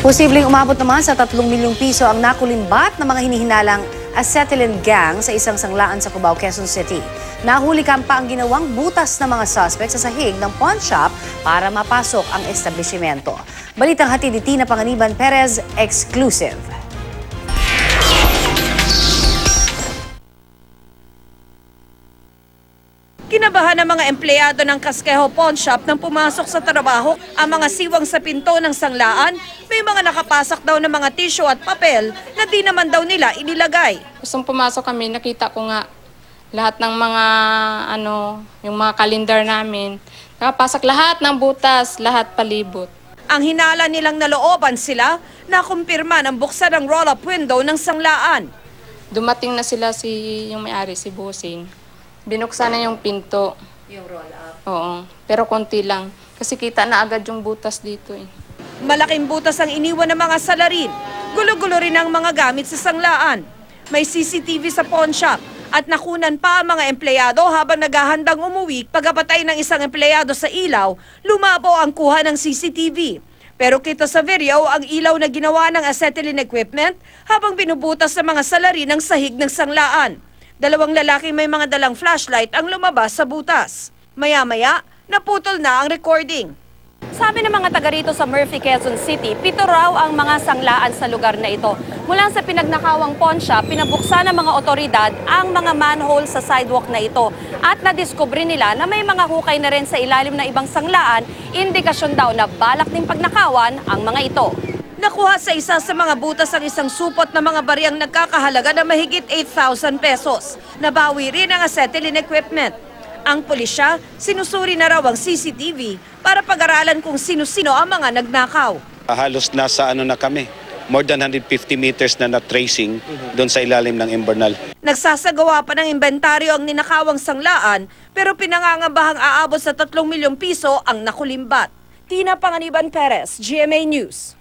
Posibleng umabot naman sa 3 milyong piso ang nakulimbat ng mga hinihinalang acetylene gang sa isang sanglaan sa Cubao, Quezon City. Nahuli pa ang ginawang butas ng mga suspect sa sahig ng pawn shop para mapasok ang establishmento. Balitang hatid ni Tina Panganiban Perez, exclusive. Kinabahan ng mga empleyado ng Casquejo Pawn Shop nang pumasok sa trabaho ang mga siwang sa pinto ng sanglaan. May mga nakapasak daw ng mga tissue at papel na di naman daw nila inilagay. Gustong pumasok kami, nakita ko nga lahat ng mga yung mga kalendar namin. Nakapasak lahat ng butas, lahat palibot. Ang hinala nilang nalooban sila na kumpirma ng buksan ng roll-up window ng sanglaan. Dumating na sila yung may-ari, si Bossing. Binuksan na yung pinto. Yung roll-up? Oo, pero konti lang. Kasi kita na agad yung butas dito eh. Malaking butas ang iniwan ng mga salarin. Gulo-gulo rin ang mga gamit sa sanglaan. May CCTV sa pawn shop at nakunan pa ang mga empleyado habang naghahandang umuwi. Pagkapatay ng isang empleyado sa ilaw, lumabaw ang kuha ng CCTV. Pero kita sa video ang ilaw na ginawa ng acetylene equipment habang binubutas sa mga salarin ng sahig ng sanglaan. Dalawang lalaki may mga dalang flashlight ang lumabas sa butas. Maya-maya, naputol na ang recording. Sabi ng mga taga rito sa Murphy, Quezon City, 7 raw ang mga sanglaan sa lugar na ito. Mula sa pinagnakawang pawn shop, pinabuksan ng mga otoridad ang mga manhole sa sidewalk na ito. At nadiskubre nila na may mga hukay na rin sa ilalim ng ibang sanglaan, indikasyon daw na balak din pagnakawan ang mga ito. Nakuha sa isa sa mga butas ang isang supot na mga bariyang nagkakahalaga na mahigit 8,000 pesos. Nabawi rin ang acetylene equipment. Ang pulisya, sinusuri na raw ang CCTV para pag-aralan kung sino-sino ang mga nagnakaw. Halos nasa na kami, more than 150 meters na na-tracing doon sa ilalim ng Imbernal. Nagsasagawa pa ng inventaryo ang ninakawang sanglaan pero pinangangabahang aabot sa 3 milyong piso ang nakulimbat. Tina Panganiban Perez, GMA News.